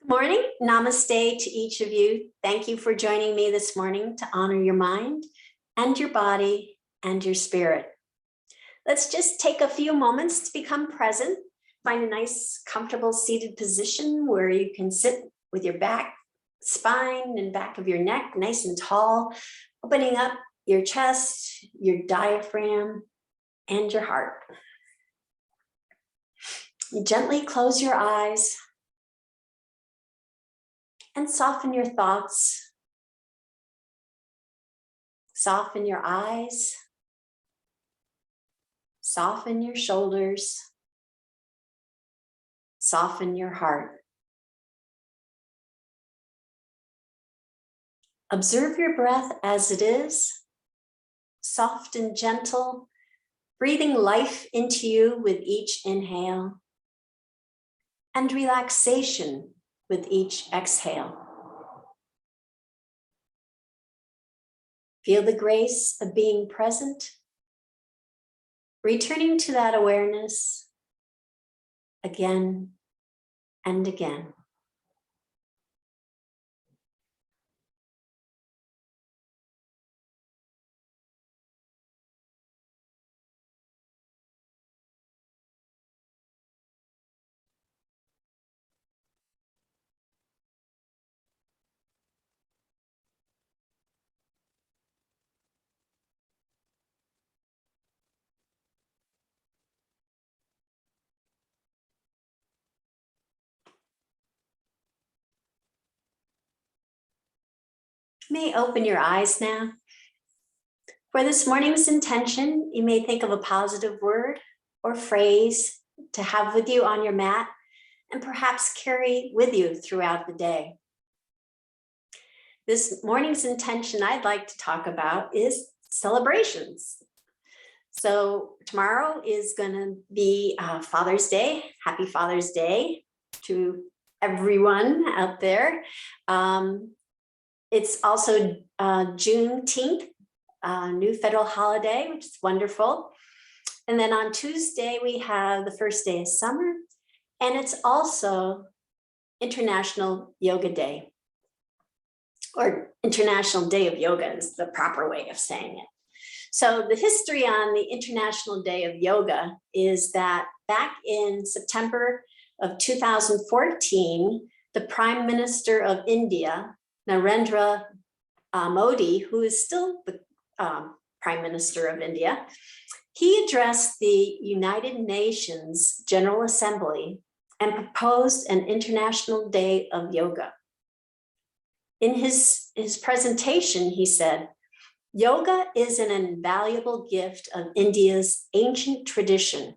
Good morning. Namaste to each of you. Thank you for joining me this morning to honor your mind and your body and your spirit. Let's just take a few moments to become present. Find a nice, comfortable seated position where you can sit with your back, spine, and back of your neck nice and tall, opening up your chest, your diaphragm, and your heart. You gently close your eyes and soften your thoughts. Soften your eyes. Soften your shoulders. Soften your heart. Observe your breath as it is, soft and gentle, breathing life into you with each inhale, and relaxation with each exhale. Feel the grace of being present, returning to that awareness again and again. You may open your eyes now. For this morning's intention, you may think of a positive word or phrase to have with you on your mat and perhaps carry with you throughout the day. This morning's intention I'd like to talk about is celebrations. So tomorrow is going to be Father's Day. Happy Father's Day to everyone out there. It's also Juneteenth, new federal holiday, which is wonderful. And then on Tuesday, we have the first day of summer, and it's also International Yoga Day, or International Day of Yoga is the proper way of saying it. So the history on the International Day of Yoga is that back in September of 2014, the Prime Minister of India, Narendra Modi, who is still the Prime Minister of India, he addressed the United Nations General Assembly and proposed an International Day of Yoga. In his presentation, he said, "Yoga is an invaluable gift of India's ancient tradition.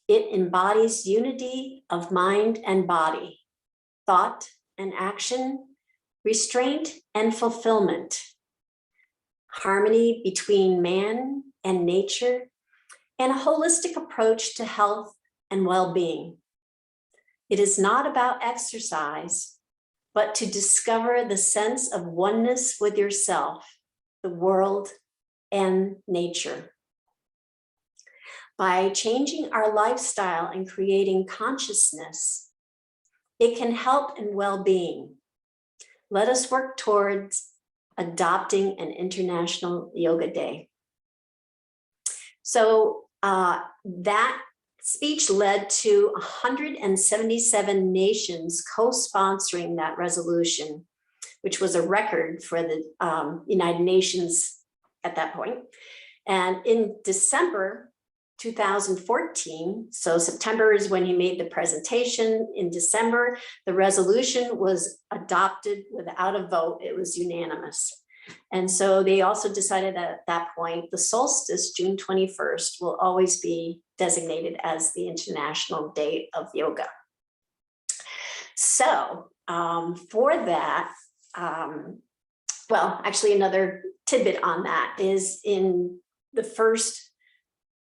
It embodies unity of mind and body, thought and action, restraint and fulfillment, harmony between man and nature, and a holistic approach to health and well-being. It is not about exercise, but to discover the sense of oneness with yourself, the world, and nature. By changing our lifestyle and creating consciousness, it can help in well-being. Let us work towards adopting an International Yoga Day." So that speech led to 177 nations co-sponsoring that resolution, which was a record for the United Nations at that point. And in December 2014, so September is when he made the presentation. In December, the resolution was adopted without a vote. It was unanimous. And so they also decided that at that point, the solstice, June 21st, will always be designated as the International Day of Yoga. So for that, well, actually another tidbit on that is in the first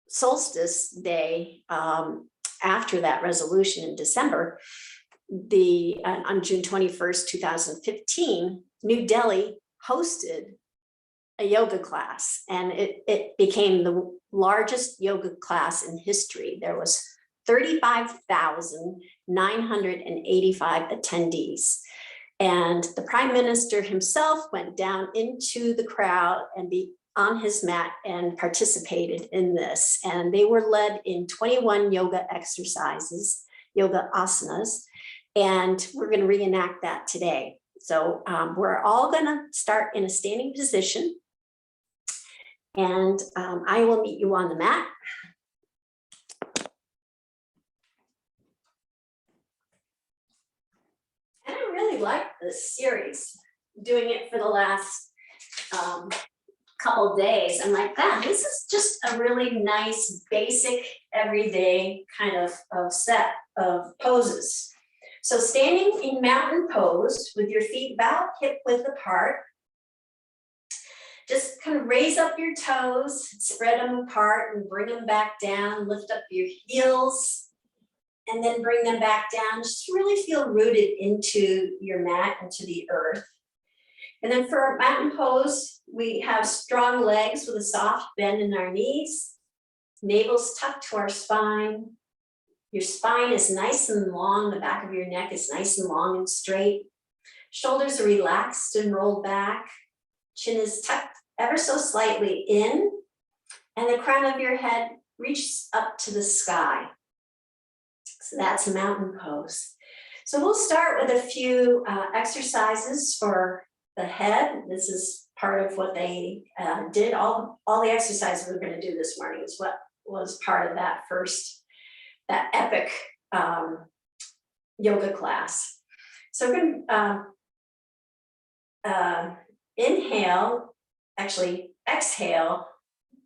solstice day after that resolution in December, on June 21st, 2015, New Delhi hosted a yoga class, and it became the largest yoga class in history. There was 35,985 attendees. And the Prime Minister himself went down into the crowd and on his mat and participated in this. And they were led in 21 yoga exercises, yoga asanas, and we're going to reenact that today. So we're all going to start in a standing position, and I will meet you on the mat. And I really like this series, doing it for the last couple days. I'm like, man, this is just a really nice, basic, everyday kind of set of poses. So standing in mountain pose with your feet about hip width apart, just kind of raise up your toes, spread them apart and bring them back down, lift up your heels, and then bring them back down. Just really feel rooted into your mat, into the earth. And then for our mountain pose, we have strong legs with a soft bend in our knees, navel's tucked to our spine. Your spine is nice and long, the back of your neck is nice and long and straight. Shoulders are relaxed and rolled back. Chin is tucked ever so slightly in, and the crown of your head reaches up to the sky. So that's a mountain pose. So we'll start with a few exercises for the head. This is part of what they did. All the exercises we're going to do this morning is what was part of that that epic yoga class. So we're going to exhale,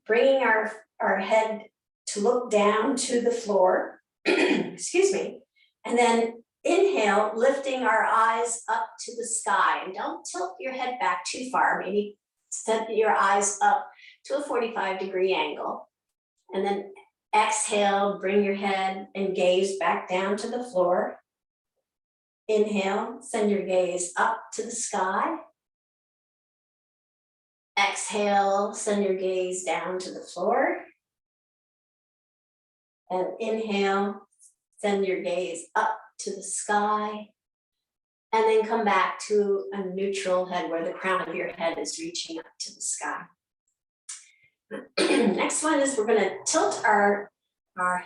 bringing our head to look down to the floor, excuse me, and then inhale, lifting our eyes up to the sky. And don't tilt your head back too far, maybe set your eyes up to a 45-degree angle. And then exhale, bring your head and gaze back down to the floor. Inhale, send your gaze up to the sky. Exhale, send your gaze down to the floor. And inhale, send your gaze up to the sky. And then come back to a neutral head where the crown of your head is reaching up to the sky. Next one is we're going to tilt our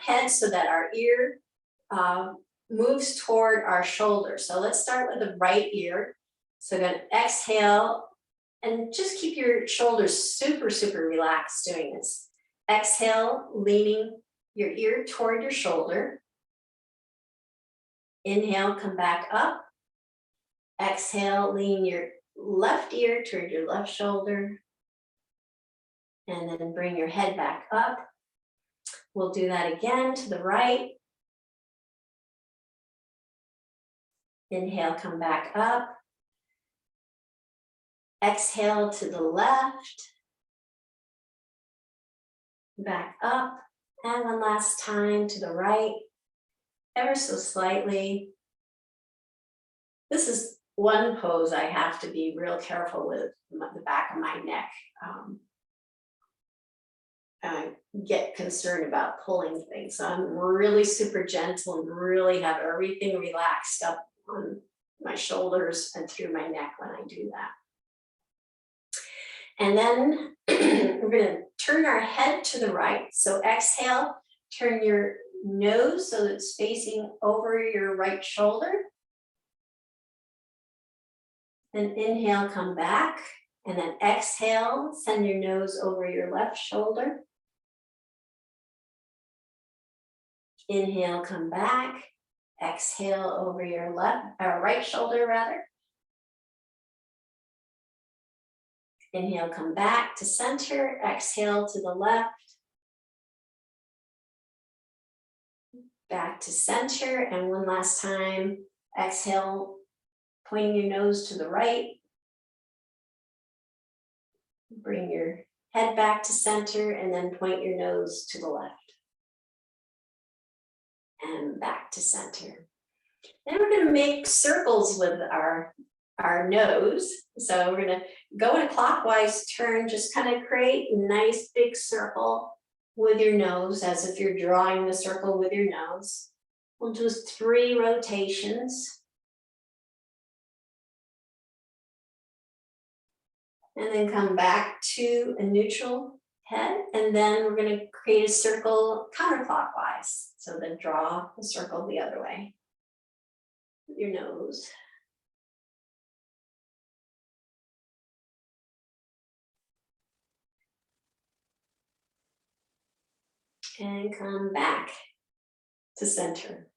head so that our ear moves toward our shoulder. So let's start with the right ear. So we're going to exhale and just keep your shoulders super, super relaxed doing this. Exhale, leaning your ear toward your shoulder. Inhale, come back up. Exhale, lean your left ear toward your left shoulder. And then bring your head back up. We'll do that again to the right. Inhale, come back up. Exhale to the left. Back up. And one last time to the right, ever so slightly. This is one pose I have to be real careful with the back of my neck. I get concerned about pulling things. So I'm really super gentle and really have everything relaxed up on my shoulders and through my neck when I do that. And then we're going to turn our head to the right. So exhale, turn your nose so that it's facing over your right shoulder. Then inhale, come back. And then exhale, send your nose over your left shoulder. Inhale, come back. Exhale over your right shoulder rather. Inhale, come back to center. Exhale to the left. Back to center. And one last time. Exhale, pointing your nose to the right. Bring your head back to center and then point your nose to the left. And back to center. Then we're going to make circles with our nose. So we're going to go in a clockwise turn, just kind of create a nice big circle with your nose, as if you're drawing the circle with your nose. We'll do 3 rotations. And then come back to a neutral head. And then we're going to create a circle counterclockwise. So then draw the circle the other way with your nose. And come back to center.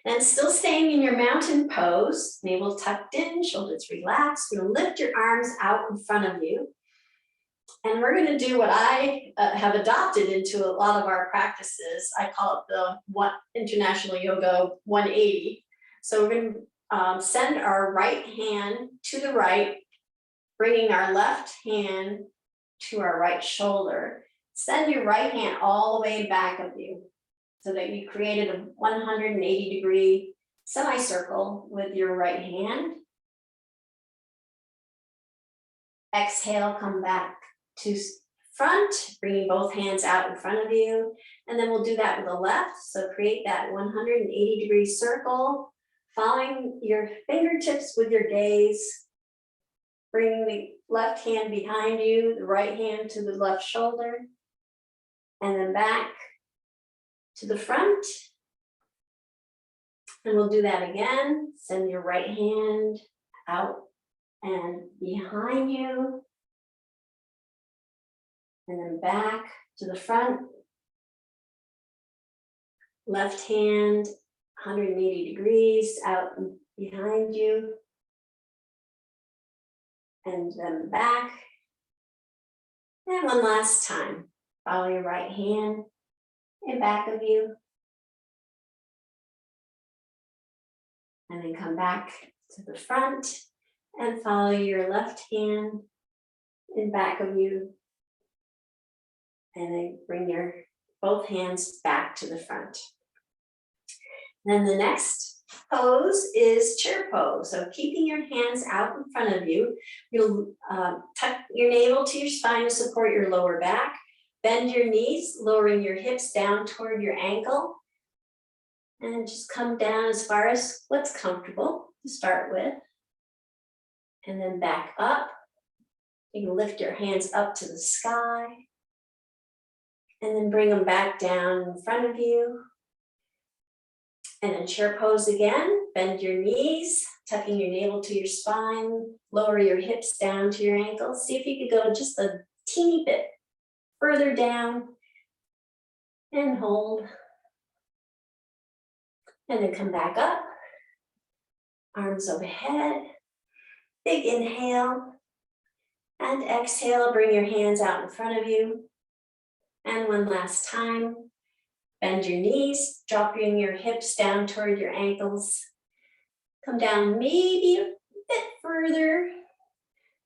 Then still staying in your mountain pose, navel tucked in, shoulders relaxed. You're going to lift your arms out in front of you. And we're going to do what I have adopted into a lot of our practices. I call it the International Yoga 180. So we're going to send our right hand to the right, bringing our left hand to our right shoulder. Send your right hand all the way back of you so that you created a 180-degree semicircle with your right hand. Exhale, come back to front, bringing both hands out in front of you. And then we'll do that with the left. So create that 180-degree circle, following your fingertips with your gaze. Bring the left hand behind you, the right hand to the left shoulder, and then back to the front. And we'll do that again. Send your right hand out and behind you, and then back to the front. Left hand, 180 degrees out and behind you, and then back. And one last time, follow your right hand in back of you, and then come back to the front and follow your left hand in back of you, and then bring your both hands back to the front. Then the next pose is chair pose. So keeping your hands out in front of you, you'll tuck your navel to your spine to support your lower back. Bend your knees, lowering your hips down toward your ankle. And just come down as far as what's comfortable to start with. And then back up. You can lift your hands up to the sky. And then bring them back down in front of you. And then chair pose again. Bend your knees, tucking your navel to your spine. Lower your hips down to your ankles. See if you could go just a teeny bit further down. And hold. And then come back up. Arms overhead. Big inhale. And exhale, bring your hands out in front of you. And one last time, bend your knees, dropping your hips down toward your ankles. Come down maybe a bit further.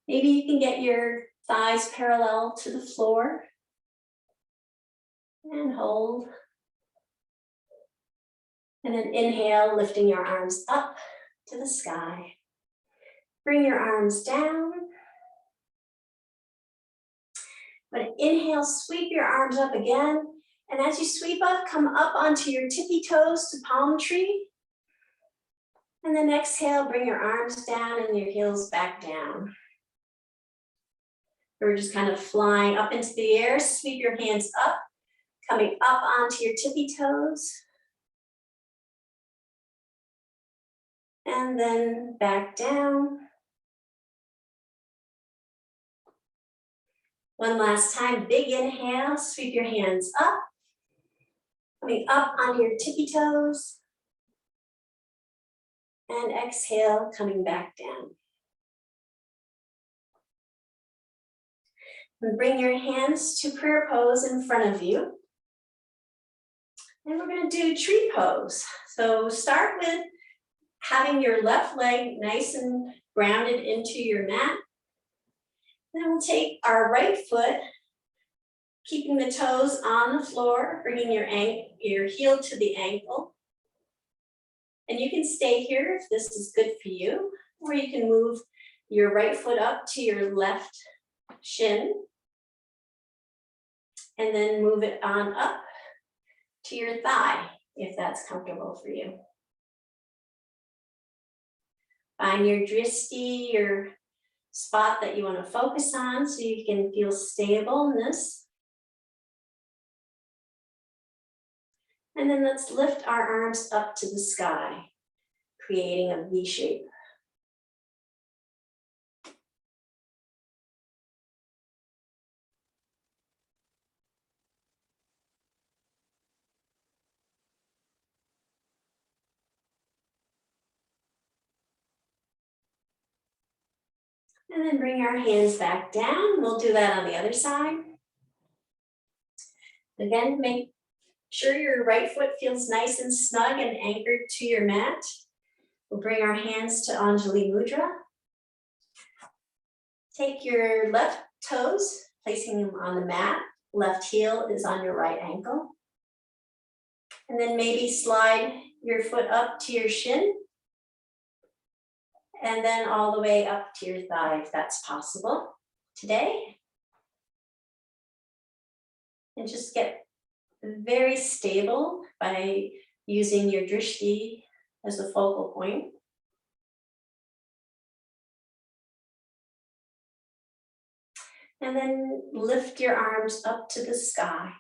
Maybe you can get your thighs parallel to the floor. And hold. And then inhale, lifting your arms up to the sky. Bring your arms down. But inhale, sweep your arms up again. And as you sweep up, come up onto your tippy toes to palm tree. And then exhale, bring your arms down and your heels back down. We're just kind of flying up into the air. Sweep your hands up, coming up onto your tippy toes. And then back down. One last time, big inhale, sweep your hands up, coming up onto your tippy toes, and exhale, coming back down. And bring your hands to prayer pose in front of you. And we're going to do tree pose. So start with having your left leg nice and grounded into your mat. Then we'll take our right foot, keeping the toes on the floor, bringing your heel to the ankle. And you can stay here if this is good for you, or you can move your right foot up to your left shin. And then move it on up to your thigh, if that's comfortable for you. Find your drishti, your spot that you want to focus on so you can feel stableness. And then let's lift our arms up to the sky, creating a V shape. And then bring our hands back down. We'll do that on the other side. Again, make sure your right foot feels nice and snug and anchored to your mat. We'll bring our hands to Anjali Mudra. Take your left toes, placing them on the mat. Left heel is on your right ankle. And then maybe slide your foot up to your shin. And then all the way up to your thigh, if that's possible today. And just get very stable by using your drishti as a focal point. And then lift your arms up to the sky.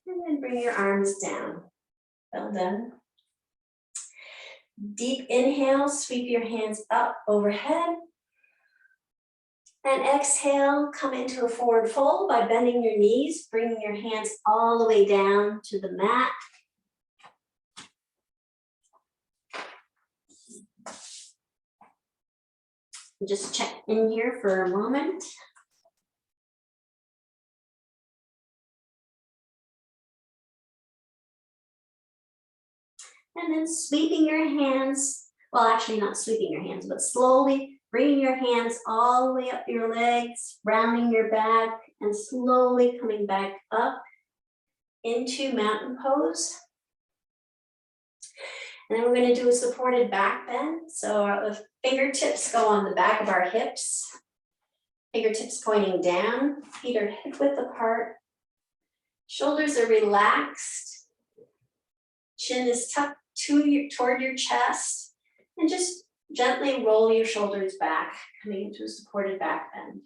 And then bring your arms down. Well done. Deep inhale, sweep your hands up overhead. And exhale, come into a forward fold by bending your knees, bringing your hands all the way down to the mat. Just check in here for a moment. And then sweeping your hands, well, actually not sweeping your hands, but slowly bringing your hands all the way up your legs, rounding your back, and slowly coming back up into mountain pose. And then we're going to do a supported back bend. So our fingertips go on the back of our hips, fingertips pointing down, feet are hip width apart, shoulders are relaxed, chin is tucked toward your chest, and just gently roll your shoulders back, coming into a supported back bend.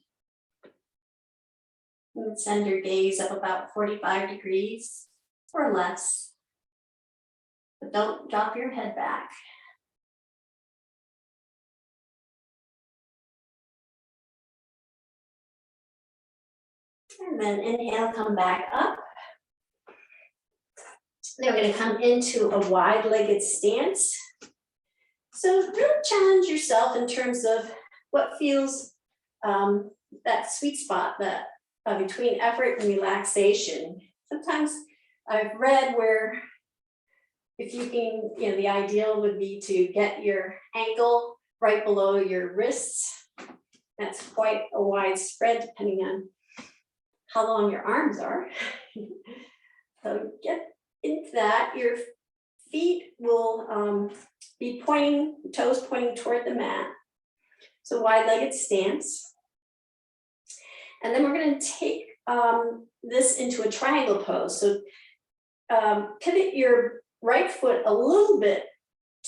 You would send your gaze up about 45 degrees or less, but don't drop your head back. And then inhale, come back up. Then we're going to come into a wide-legged stance. So really challenge yourself in terms of what feels that sweet spot that between effort and relaxation. Sometimes I've read where if you can, the ideal would be to get your ankle right below your wrists. That's quite a wide spread depending on how long your arms are. So get into that. Your feet will be pointing, toes pointing toward the mat. So wide-legged stance. And then we're going to take this into a triangle pose. So pivot your right foot a little bit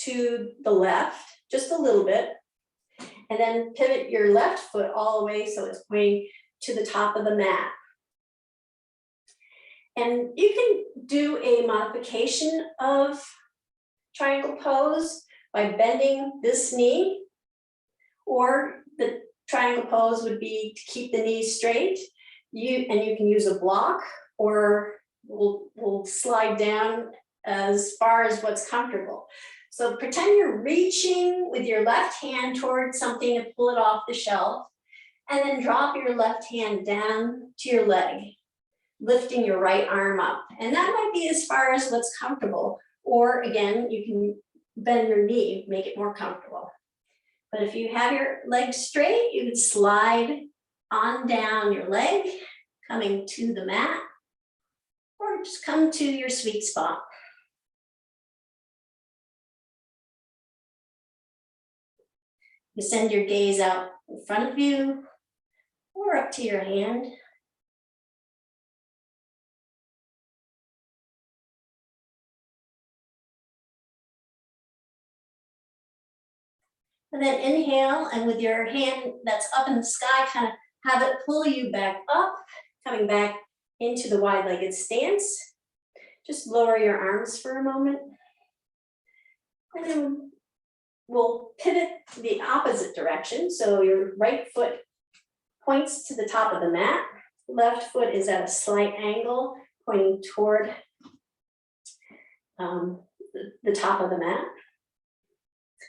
to the left, just a little bit. And then pivot your left foot all the way so it's pointing to the top of the mat. And you can do a modification of triangle pose by bending this knee, or the triangle pose would be to keep the knees straight. You can use a block, or we'll slide down as far as what's comfortable. So pretend you're reaching with your left hand towards something to pull it off the shelf, and then drop your left hand down to your leg, lifting your right arm up. And that might be as far as what's comfortable. Or again, you can bend your knee, make it more comfortable. But if you have your legs straight, you can slide on down your leg, coming to the mat. just come to your sweet spot. You send your gaze out in front of you or up to your hand. And then inhale, and with your hand that's up in the sky, kind of have it pull you back up, coming back into the wide-legged stance. Just lower your arms for a moment. And then we'll pivot the opposite direction. So your right foot points to the top of the mat. Left foot is at a slight angle, pointing toward the top of the mat.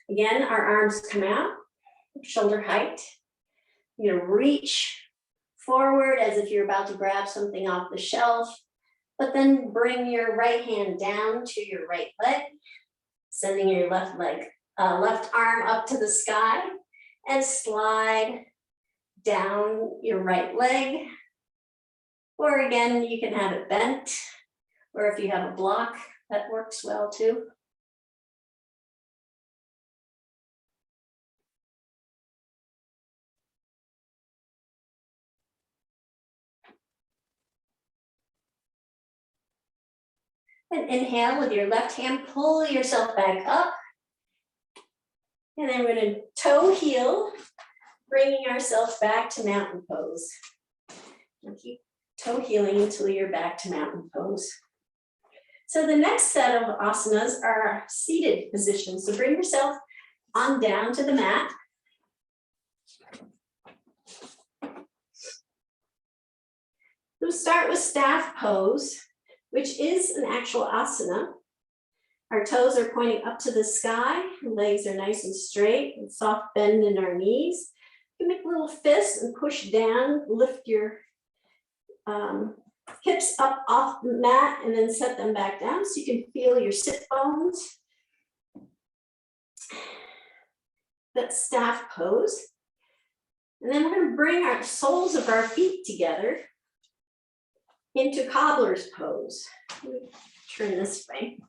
Again, our arms come out, shoulder height. You're gonna reach forward as if you're about to grab something off the shelf, but then bring your right hand down to your right leg, sending your left arm up to the sky, and slide down your right leg. Or again, you can have it bent, or if you have a block, that works well too. And inhale with your left hand, pull yourself back up. And then we're going to toe heel, bringing ourselves back to mountain pose. And keep toe heeling until you're back to mountain pose. So the next set of asanas are seated positions. So bring yourself on down to the mat. We'll start with staff pose, which is an actual asana. Our toes are pointing up to the sky, legs are nice and straight, and soft bend in our knees. You can make little fists and push down, lift your hips up off the mat and then set them back down so you can feel your sit bones. That's staff pose. And then we're going to bring our soles of our feet together into cobbler's pose. Let me turn this way.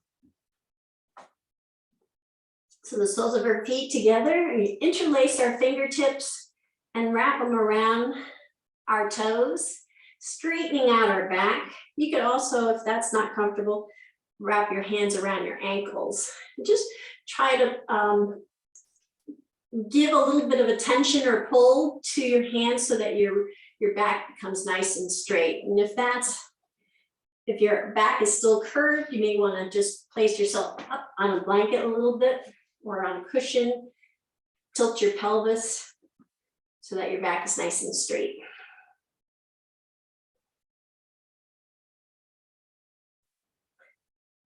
So the soles of our feet together, and we interlace our fingertips and wrap them around our toes, straightening out our back. You could also, if that's not comfortable, wrap your hands around your ankles. Just try to give a little bit of a tension or pull to your hands so that your back becomes nice and straight. And if your back is still curved, you may want to just place yourself up on a blanket a little bit or on a cushion, tilt your pelvis so that your back is nice and straight.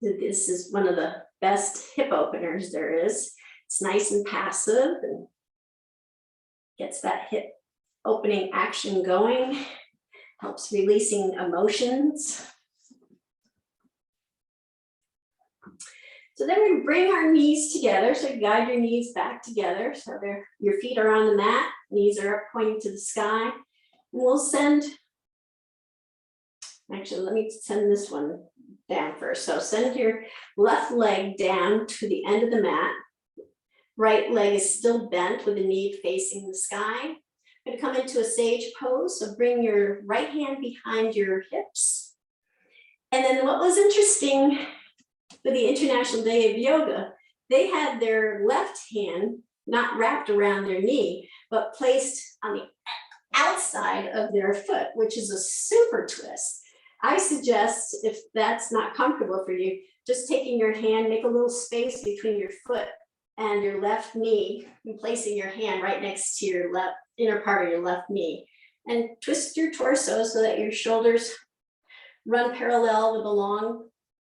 This is one of the best hip openers there is. It's nice and passive and gets that hip opening action going, helps releasing emotions. So then we bring our knees together. So guide your knees back together. So your feet are on the mat, knees are up pointing to the sky. And we'll actually, let me send this one down first. So send your left leg down to the end of the mat. Right leg is still bent with the knee facing the sky. I'm going to come into a sage pose. So bring your right hand behind your hips. And then what was interesting for the International Day of Yoga, they had their left hand not wrapped around their knee, but placed on the outside of their foot, which is a super twist. I suggest, if that's not comfortable for you, just taking your hand, make a little space between your foot and your left knee, and placing your hand right next to your left inner part of your left knee, and twist your torso so that your shoulders run parallel with the long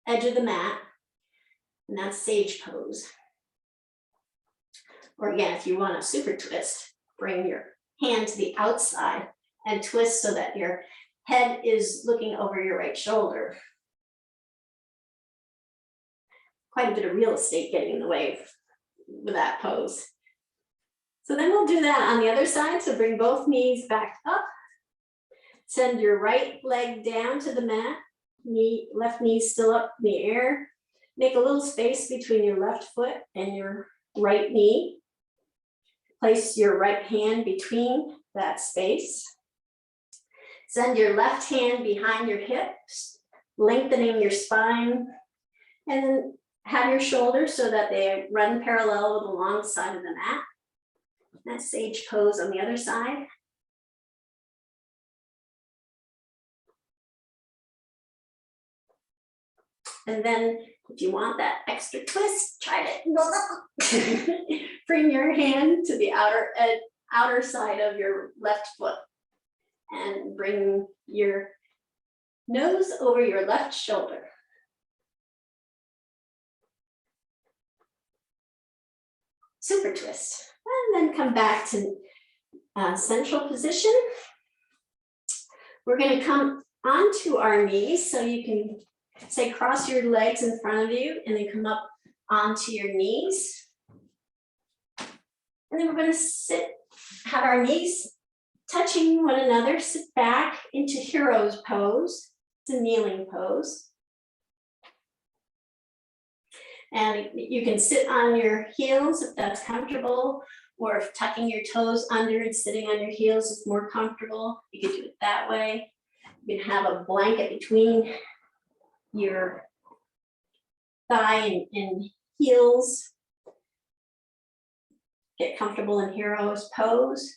edge of the mat. And that's sage pose. Or again, if you want a super twist, bring your hand to the outside and twist so that your head is looking over your right shoulder. Quite a bit of real estate getting in the way with that pose. So then we'll do that on the other side. So bring both knees back up. Send your right leg down to the mat. left knee still up in the air. Make a little space between your left foot and your right knee. Place your right hand between that space. Send your left hand behind your hips, lengthening your spine, and then have your shoulders so that they run parallel with the long side of the mat. That sage pose on the other side. And then if you want that extra twist, try it. Bring your hand to the outer side of your left foot and bring your nose over your left shoulder. Super twist. And then come back to central position. We're going to come onto our knees, so you can say cross your legs in front of you and then come up onto your knees. And then we're going to sit, have our knees touching one another, sit back into hero's pose. It's a kneeling pose. And you can sit on your heels if that's comfortable, or if tucking your toes under and sitting on your heels is more comfortable, you can do it that way. You can have a blanket between your thigh and heels. Get comfortable in hero's pose.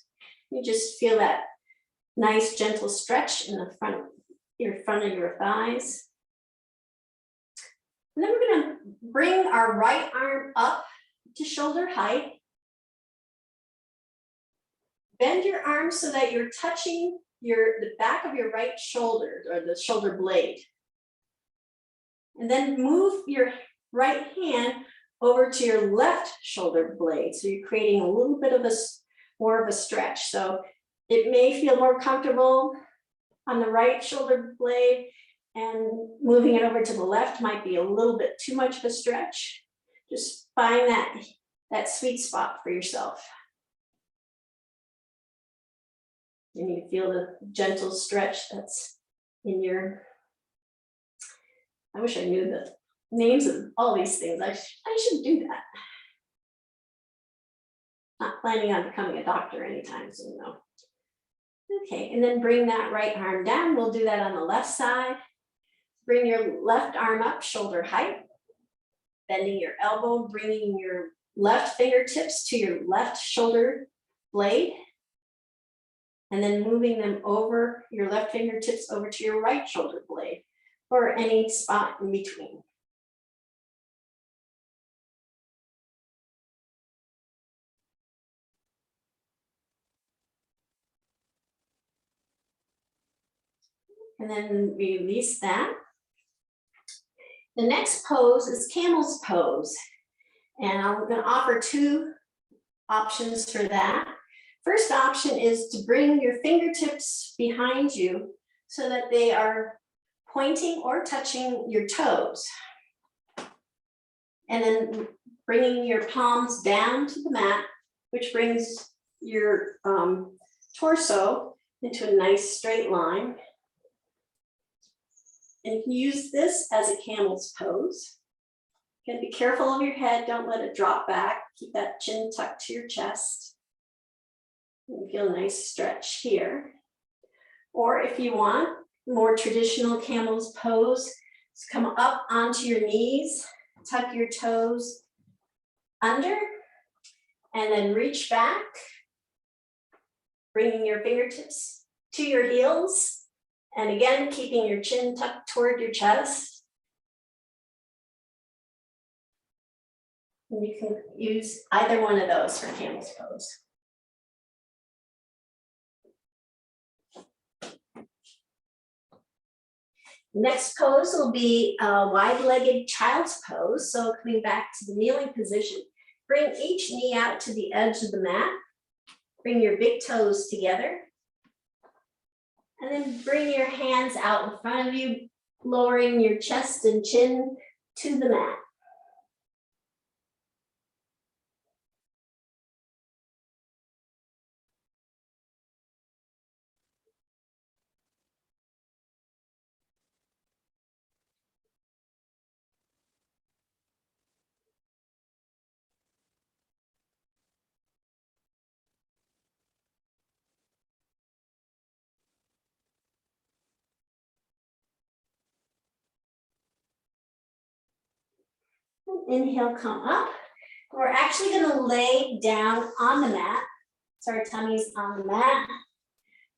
You just feel that nice gentle stretch in the front of your thighs. And then we're going to bring our right arm up to shoulder height. Bend your arm so that you're touching the back of your right shoulder, or the shoulder blade. And then move your right hand over to your left shoulder blade. So you're creating a little bit of more of a stretch. So it may feel more comfortable on the right shoulder blade, and moving it over to the left might be a little bit too much of a stretch. Just find that sweet spot for yourself. And you feel the gentle stretch that's in your, I wish I knew the names of all these things. I should do that. Not planning on becoming a doctor anytime soon, though. Okay, and then bring that right arm down. We'll do that on the left side. Bring your left arm up, shoulder height. Bending your elbow, bringing your left fingertips to your left shoulder blade. And then moving them over, your left fingertips over to your right shoulder blade, or any spot in between. And then release that. The next pose is camel's pose. And I'm going to offer two options for that. First option is to bring your fingertips behind you so that they are pointing or touching your toes. And then bringing your palms down to the mat, which brings your torso into a nice straight line. And you can use this as a camel's pose. You gotta be careful of your head, don't let it drop back. Keep that chin tucked to your chest. You feel a nice stretch here. Or if you want, more traditional camel's pose, just come up onto your knees, tuck your toes under, and then reach back, bringing your fingertips to your heels. And again, keeping your chin tucked toward your chest. And you can use either one of those for camel's pose. Next pose will be a wide-legged child's pose. So coming back to the kneeling position, bring each knee out to the edge of the mat. Bring your big toes together. And then bring your hands out in front of you, lowering your chest and chin to the mat. Inhale, come up. We're actually going to lay down on the mat. So our tummy's on the mat.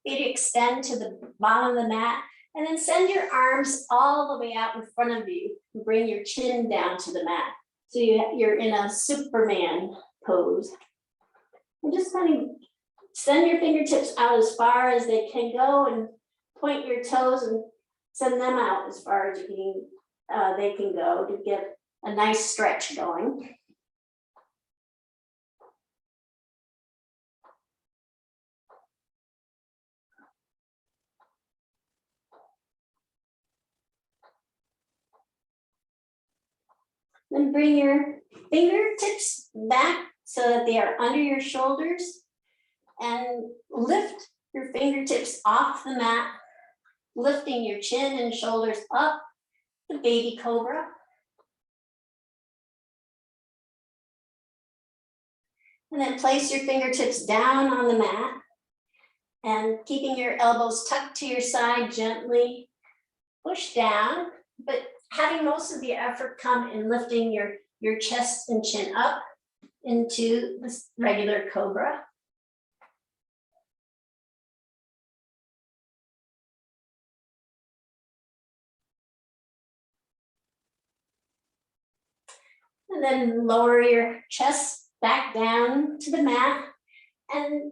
Feet extend to the bottom of the mat. And then send your arms all the way out in front of you. Bring your chin down to the mat. So you're in a Superman pose. And just kind of send your fingertips out as far as they can go and point your toes and send them out as far as they can go to get a nice stretch going. Then bring your fingertips back so that they are under your shoulders and lift your fingertips off the mat, lifting your chin and shoulders up, the baby cobra. And then place your fingertips down on the mat and keeping your elbows tucked to your side, gently push down, but having most of the effort come in lifting your chest and chin up into this regular cobra. And then lower your chest back down to the mat and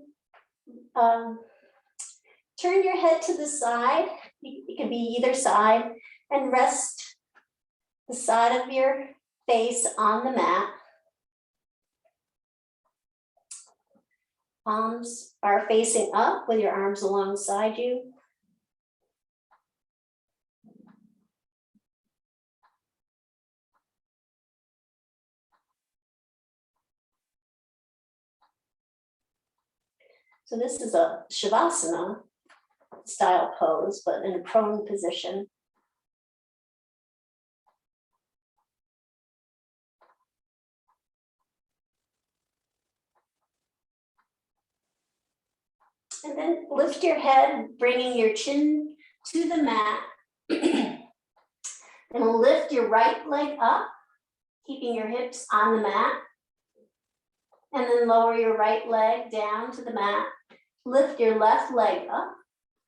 turn your head to the side. It can be either side, and rest the side of your face on the mat. Palms are facing up with your arms alongside you. So this is a Shavasana style pose, but in a prone position. And then lift your head, bringing your chin to the mat. And lift your right leg up, keeping your hips on the mat. And then lower your right leg down to the mat. Lift your left leg up,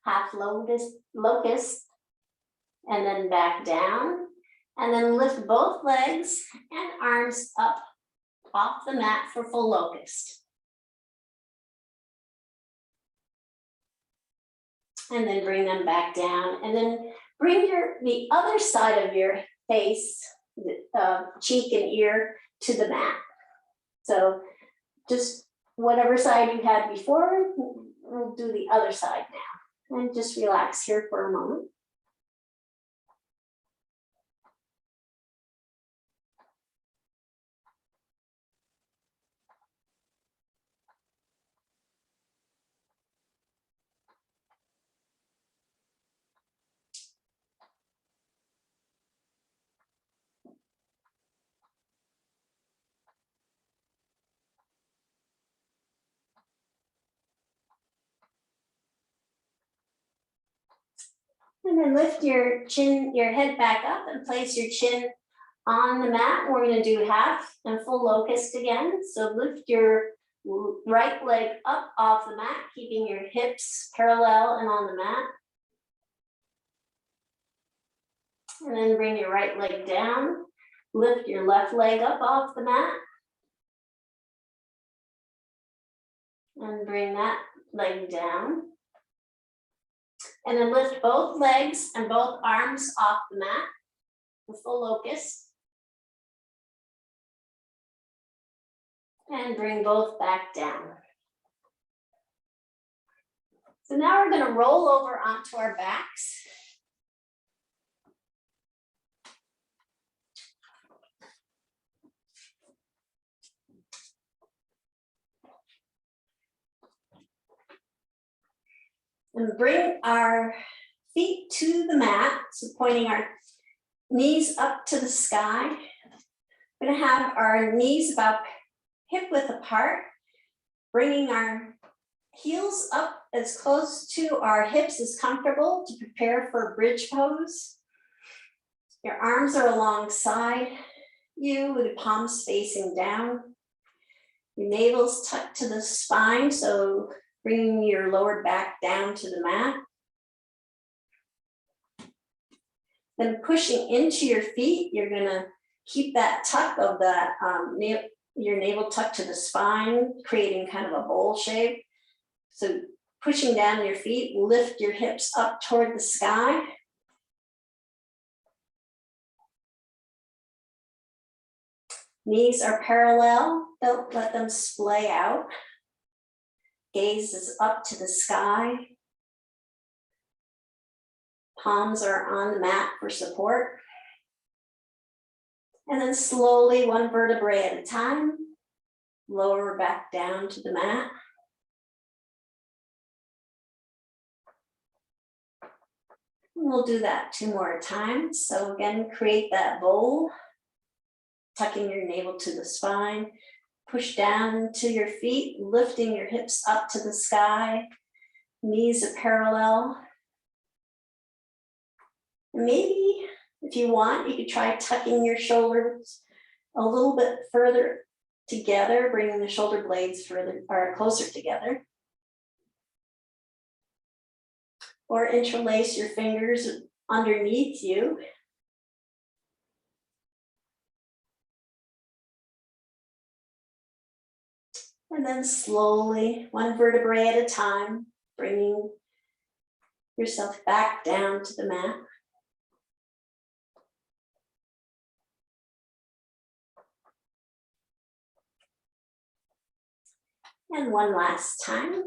half locust, and then back down. And then lift both legs and arms up off the mat for full locust. And then bring them back down, and then bring the other side of your face, cheek and ear, to the mat. So just whatever side you had before, we'll do the other side now. And just relax here for a moment. And then lift your head back up and place your chin on the mat. We're going to do half and full locust again. So lift your right leg up off the mat, keeping your hips parallel and on the mat. And then bring your right leg down. Lift your left leg up off the mat. And bring that leg down. And then lift both legs and both arms off the mat, the full locust. And bring both back down. So now we're going to roll over onto our backs. And bring our feet to the mat, so pointing our knees up to the sky. We're going to have our knees about hip width apart, bringing our heels up as close to our hips as comfortable to prepare for a bridge pose. Your arms are alongside you with your palms facing down. Your navel's tucked to the spine, so bringing your lower back down to the mat. Then pushing into your feet, you're gonna keep that tuck of the your navel tucked to the spine, creating kind of a bowl shape. So pushing down your feet, lift your hips up toward the sky. Knees are parallel, don't let them splay out. Gaze is up to the sky. Palms are on the mat for support. And then slowly, one vertebrae at a time, lower back down to the mat. And we'll do that 2 more times. So again, create that bowl, tucking your navel to the spine, push down to your feet, lifting your hips up to the sky, knees are parallel. And maybe if you want, you could try tucking your shoulders a little bit further together, bringing the shoulder blades further or closer together. Or interlace your fingers underneath you. And then slowly, one vertebrae at a time, bringing yourself back down to the mat. And one last time.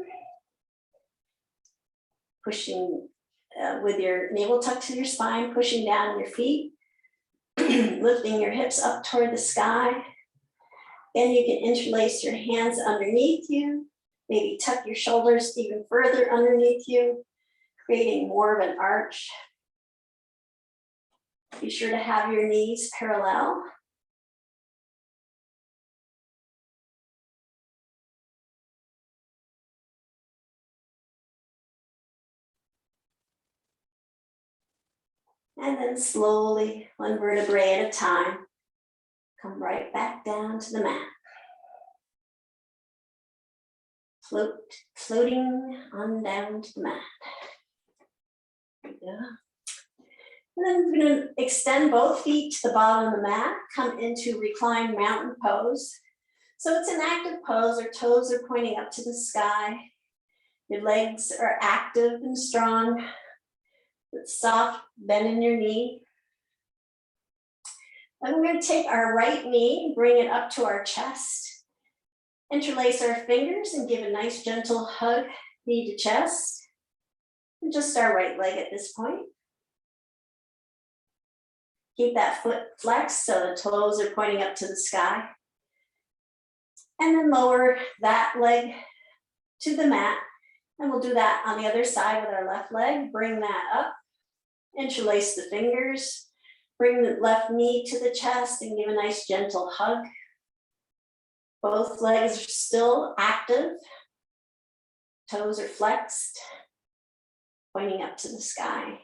Pushing with your navel tucked to your spine, pushing down your feet, lifting your hips up toward the sky. Then you can interlace your hands underneath you, maybe tuck your shoulders even further underneath you, creating more of an arch. Be sure to have your knees parallel. And then slowly, one vertebrae at a time, come right back down to the mat. Floating on down to the mat. Yeah. And then we're going to extend both feet to the bottom of the mat, come into reclined mountain pose. So it's an active pose, our toes are pointing up to the sky. Your legs are active and strong, with soft bend in your knee. Then we're going to take our right knee, bring it up to our chest. Interlace our fingers and give a nice gentle hug, knee to chest. And just our right leg at this point. Keep that foot flexed so the toes are pointing up to the sky. And then lower that leg to the mat. And we'll do that on the other side with our left leg. Bring that up. Interlace the fingers. Bring the left knee to the chest and give a nice gentle hug. Both legs are still active. Toes are flexed, pointing up to the sky.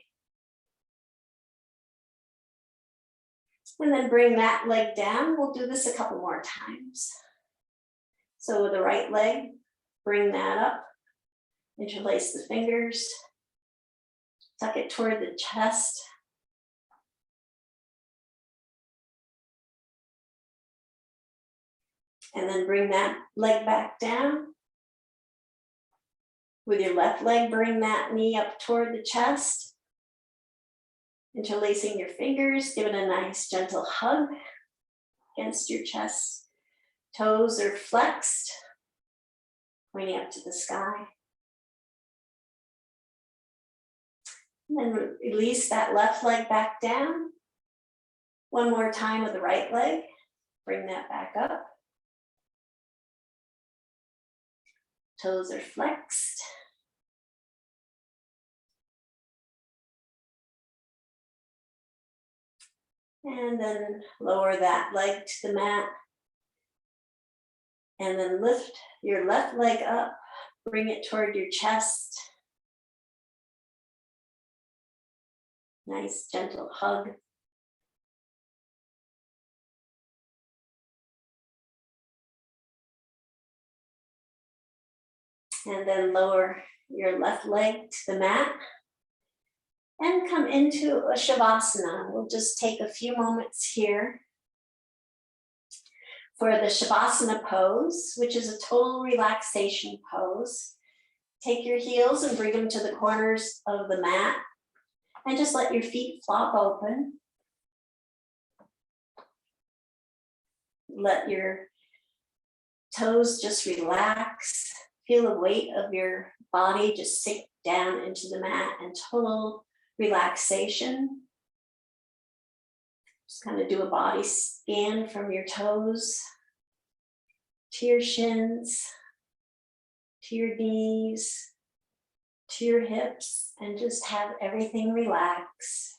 And then bring that leg down. We'll do this a couple more times. So with the right leg, bring that up. Interlace the fingers. Tuck it toward the chest. And then bring that leg back down. With your left leg, bring that knee up toward the chest. Interlacing your fingers, give it a nice gentle hug against your chest. Toes are flexed, pointing up to the sky. And then release that left leg back down. One more time with the right leg. Bring that back up. Toes are flexed. And then lower that leg to the mat. And then lift your left leg up, bring it toward your chest. Nice gentle hug. And then lower your left leg to the mat and come into a Shavasana. We'll just take a few moments here for the Shavasana pose, which is a total relaxation pose. Take your heels and bring them to the corners of the mat and just let your feet flop open. Let your toes just relax. Feel the weight of your body just sink down into the mat and total relaxation. Just kind of do a body scan from your toes to your shins, to your knees, to your hips, and just have everything relax.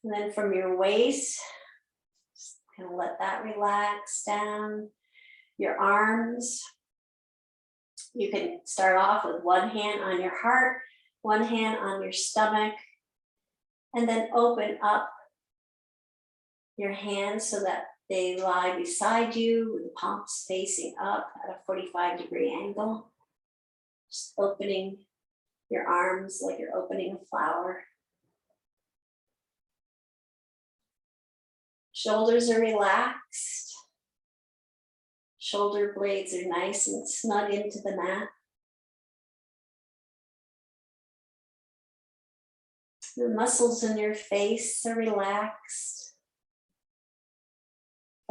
And then from your waist, just kind of let that relax down. Your arms, you can start off with one hand on your heart, one hand on your stomach, and then open up your hands so that they lie beside you with the palms facing up at a 45-degree angle. Just opening your arms like you're opening a flower. Shoulders are relaxed. Shoulder blades are nice and snug into the mat. The muscles in your face are relaxed,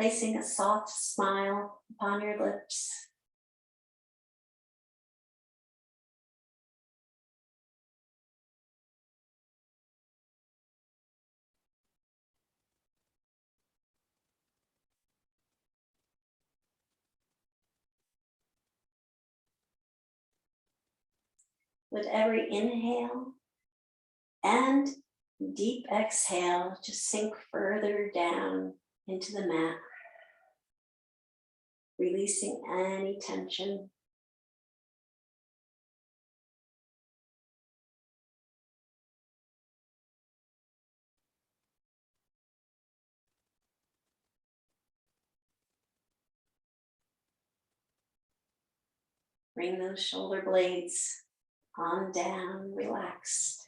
placing a soft smile upon your lips. With every inhale and deep exhale, just sink further down into the mat, releasing any tension. Bring those shoulder blades on down, relaxed.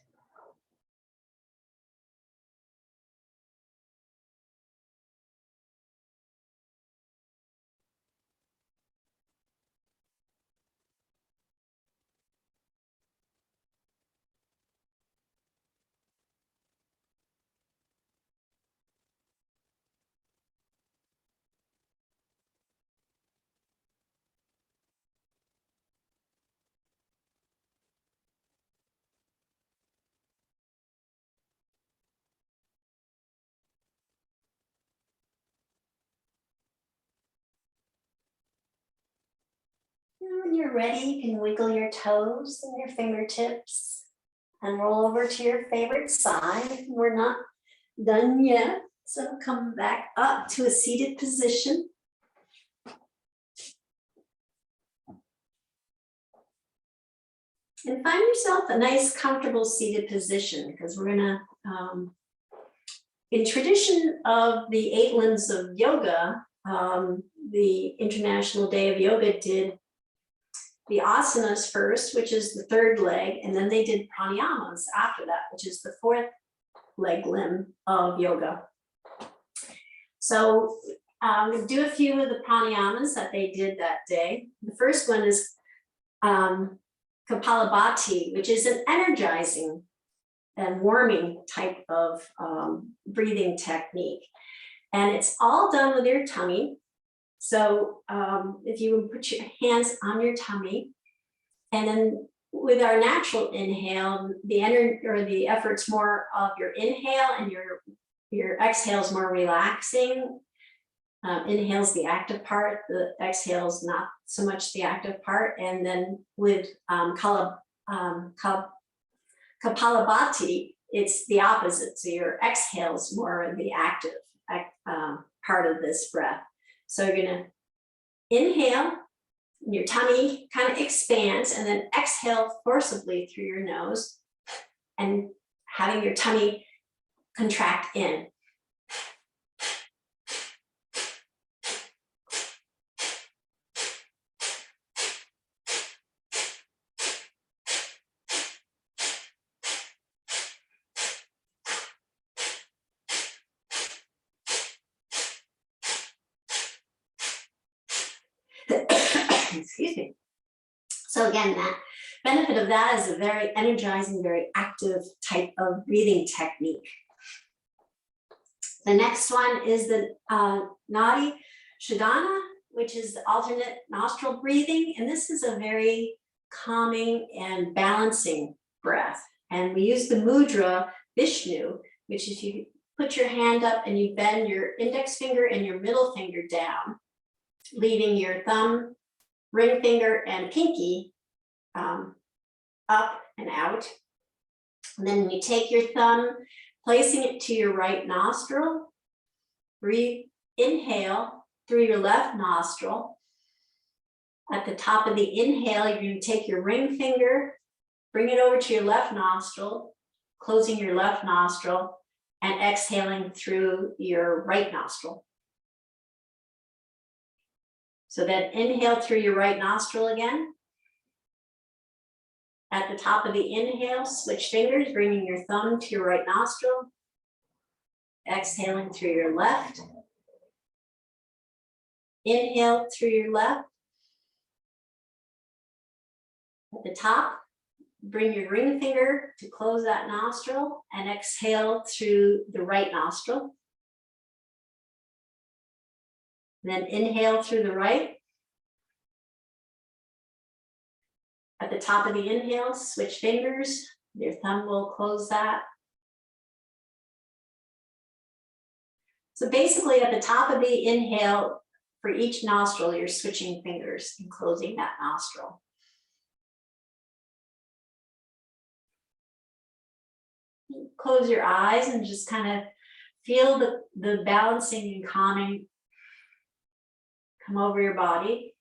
And when you're ready, you can wiggle your toes and your fingertips and roll over to your favorite side. We're not done yet, so come back up to a seated position. And find yourself a nice, comfortable seated position, because we're gonna, in tradition of the 8 limbs of yoga, the International Day of Yoga did the asanas first, which is the 3rd leg, and then they did pranayamas after that, which is the 4th leg limb of yoga. So we'll do a few of the pranayamas that they did that day. The first one is Kapalabhati, which is an energizing and warming type of breathing technique. And it's all done with your tummy. So if you would put your hands on your tummy, and then with our natural inhale, the energy or the effort's more of your inhale, and your exhale is more relaxing. Inhale's the active part, the exhale's not so much the active part. And then with Kapalabhati, it's the opposite. So your exhale's more of the active part of this breath. So you're gonna inhale, your tummy kind of expands, and then exhale forcibly through your nose and having your tummy contract in. Excuse me. So again, that benefit of that is a very energizing, very active type of breathing technique. The next one is the Nadi Shodhana, which is the alternate nostril breathing. And this is a very calming and balancing breath. And we use the mudra Vishnu, which is you put your hand up and you bend your index finger and your middle finger down, leaving your thumb, ring finger, and pinky up and out. And then you take your thumb, placing it to your right nostril, breathe, inhale through your left nostril. At the top of the inhale, you're going to take your ring finger, bring it over to your left nostril, closing your left nostril, and exhaling through your right nostril. So then inhale through your right nostril again. At the top of the inhale, switch fingers, bringing your thumb to your right nostril, exhaling through your left. Inhale through your left. At the top, bring your ring finger to close that nostril and exhale through the right nostril. Then inhale through the right. At the top of the inhale, switch fingers. Your thumb will close that. So basically at the top of the inhale, for each nostril, you're switching fingers and closing that nostril. Close your eyes and just kind of feel the balancing and calming come over your body.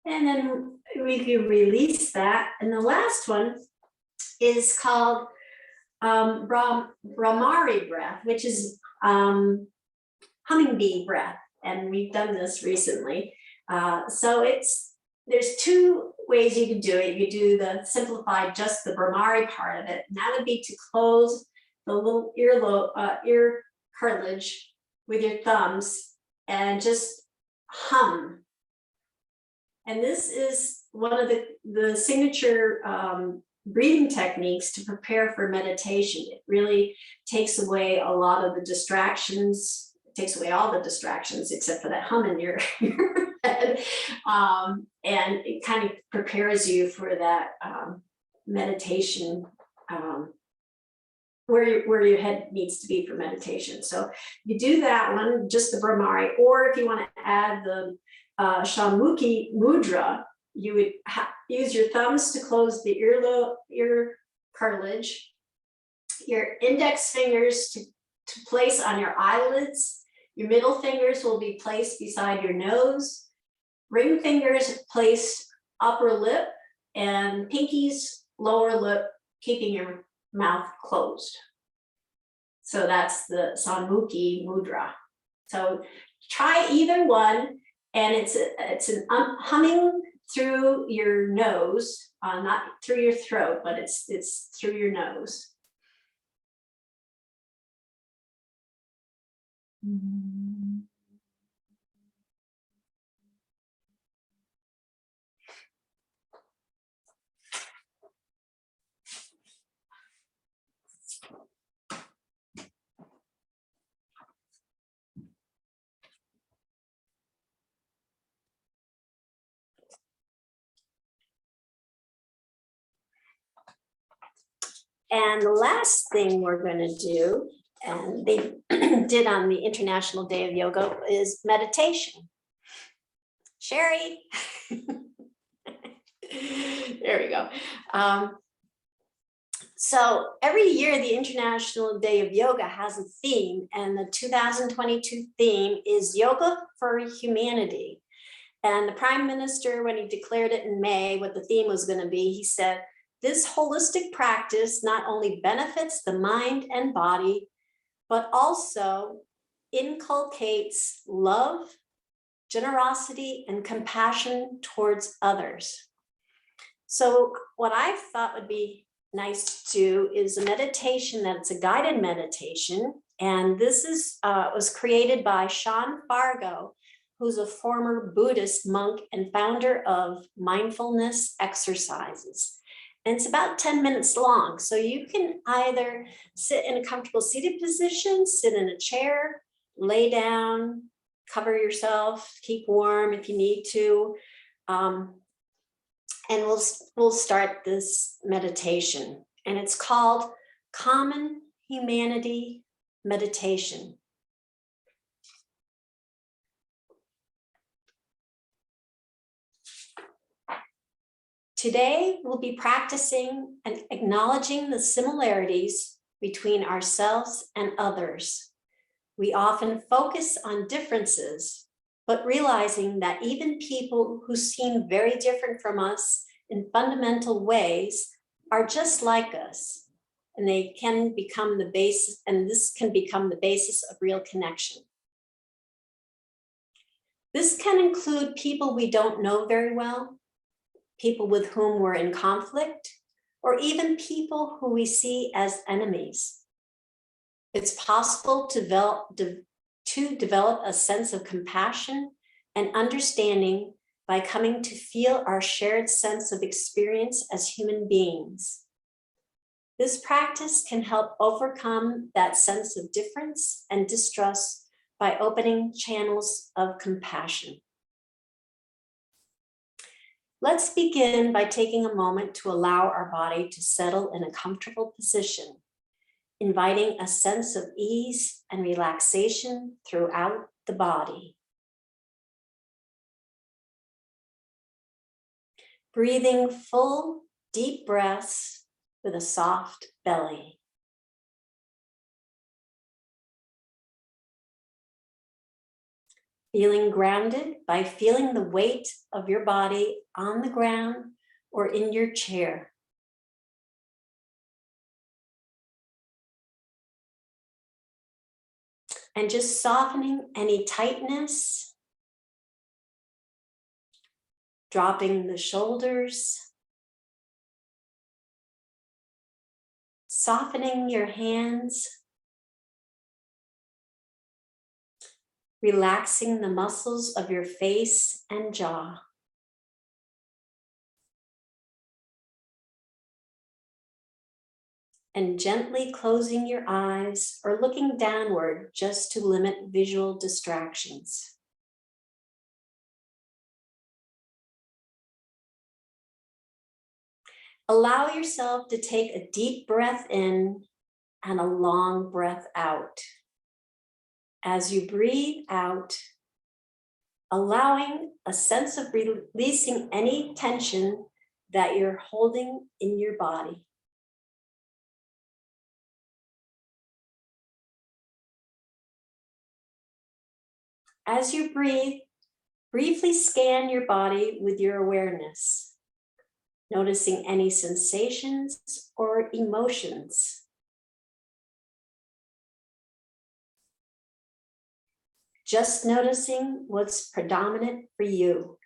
And then we can release that. And the last one is called Bhramari breath, which is hummingbee breath. And we've done this recently. So there's two ways you can do it. You do the simplified, just the Bhramari part of it. And that would be to close the little ear cartilage with your thumbs and just hum. And this is one of the signature breathing techniques to prepare for meditation. It really takes away a lot of the distractions. It takes away all the distractions except for that hum in your head. And it kind of prepares you for that meditation where your head needs to be for meditation. So you do that one, just the Bhramari, or if you want to add the Shamukhi mudra, you would use your thumbs to close the ear cartilage, your index fingers to place on your eyelids, your middle fingers will be placed beside your nose, ring fingers placed upper lip, and pinkies lower lip, keeping your mouth closed. So that's the Shamukhi mudra. So try either one. And it's an humming through your nose, not through your throat, but it's through your nose. And the last thing we're going to do, and they did on the International Day of Yoga, is meditation. Sherry. There we go. So every year, the International Day of Yoga has a theme, and the 2022 theme is Yoga for Humanity. And the Prime Minister, when he declared it in May, what the theme was going to be, he said, this holistic practice not only benefits the mind and body, but also inculcates love, generosity, and compassion towards others. So what I thought would be nice to do is a meditation that's a guided meditation. And this is was created by Sean Fargo, who's a former Buddhist monk and founder of Mindfulness Exercises. And it's about 10 minutes long. So you can either sit in a comfortable seated position, sit in a chair, lay down, cover yourself, keep warm if you need to. And we'll start this meditation. And it's called Common Humanity Meditation. Today, we'll be practicing and acknowledging the similarities between ourselves and others. We often focus on differences, but realizing that even people who seem very different from us in fundamental ways are just like us, and they can become the basis, and this can become the basis of real connection. This can include people we don't know very well, people with whom we're in conflict, or even people who we see as enemies. It's possible to develop a sense of compassion and understanding by coming to feel our shared sense of experience as human beings. This practice can help overcome that sense of difference and distrust by opening channels of compassion. Let's begin by taking a moment to allow our body to settle in a comfortable position, inviting a sense of ease and relaxation throughout the body. Breathing full, deep breaths with a soft belly. Feeling grounded by feeling the weight of your body on the ground or in your chair. And just softening any tightness, dropping the shoulders, softening your hands, relaxing the muscles of your face and jaw. And gently closing your eyes or looking downward just to limit visual distractions. Allow yourself to take a deep breath in and a long breath out. As you breathe out, allowing a sense of releasing any tension that you're holding in your body. As you breathe, briefly scan your body with your awareness, noticing any sensations or emotions. Just noticing what's predominant for you.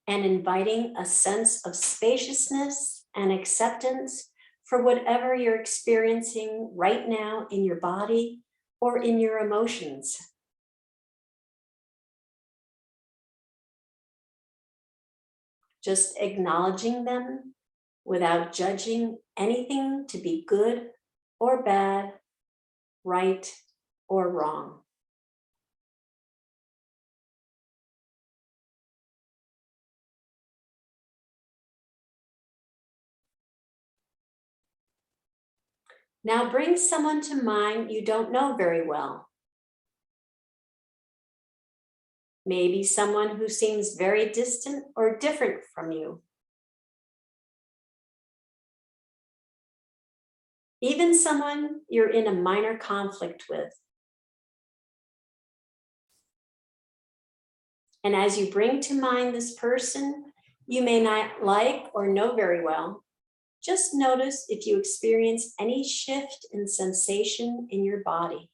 And inviting a sense of spaciousness and acceptance for whatever you're experiencing right now in your body or in your emotions. Just acknowledging them without judging anything to be good or bad, right or wrong. Now bring someone to mind you don't know very well. Maybe someone who seems very distant or different from you. Even someone you're in a minor conflict with. And as you bring to mind this person you may not like or know very well, just notice if you experience any shift in sensation in your body.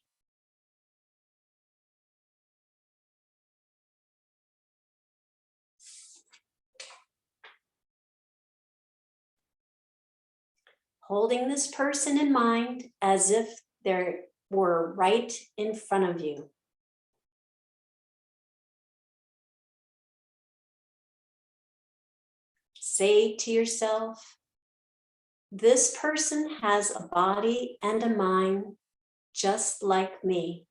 Holding this person in mind as if they were right in front of you. Say to yourself, this person has a body and a mind just like me.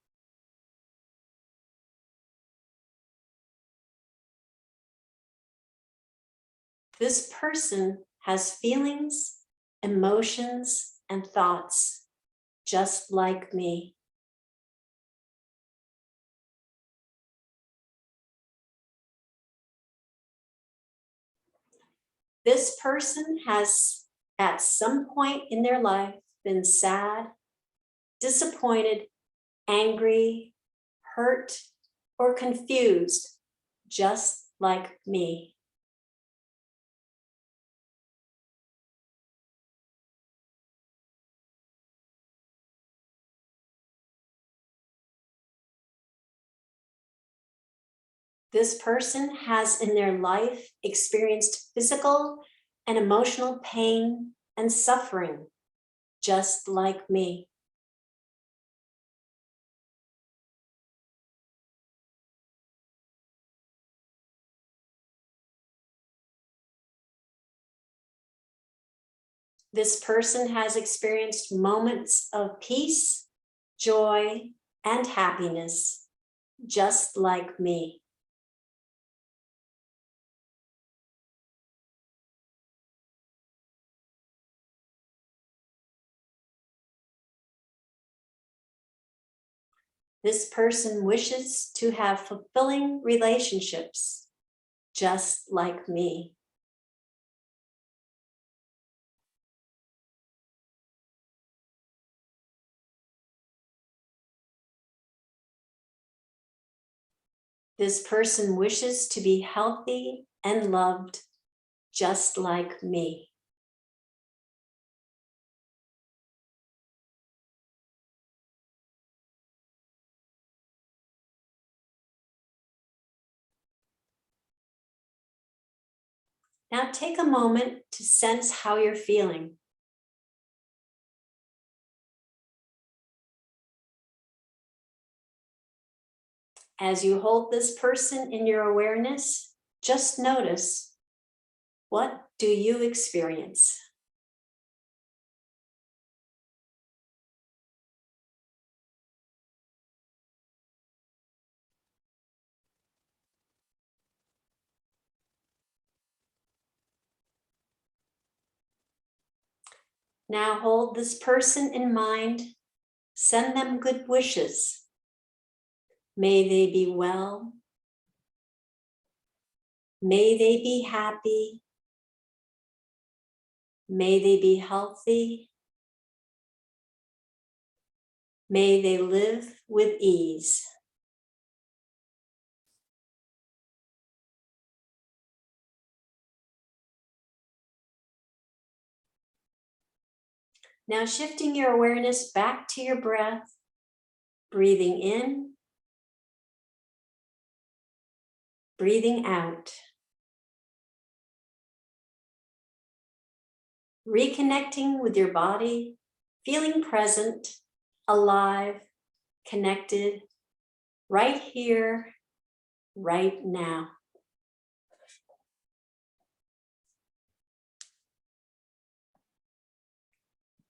This person has feelings, emotions, and thoughts just like me. This person has at some point in their life been sad, disappointed, angry, hurt, or confused, just like me. This person has in their life experienced physical and emotional pain and suffering, just like me. This person has experienced moments of peace, joy, and happiness, just like me. This person wishes to have fulfilling relationships, just like me. This person wishes to be healthy and loved, just like me. Now take a moment to sense how you're feeling. As you hold this person in your awareness, just notice, what do you experience? Now hold this person in mind, send them good wishes. May they be well. May they be happy. May they be healthy. May they live with ease. Now shifting your awareness back to your breath, breathing in, breathing out. Reconnecting with your body, feeling present, alive, connected, right here, right now.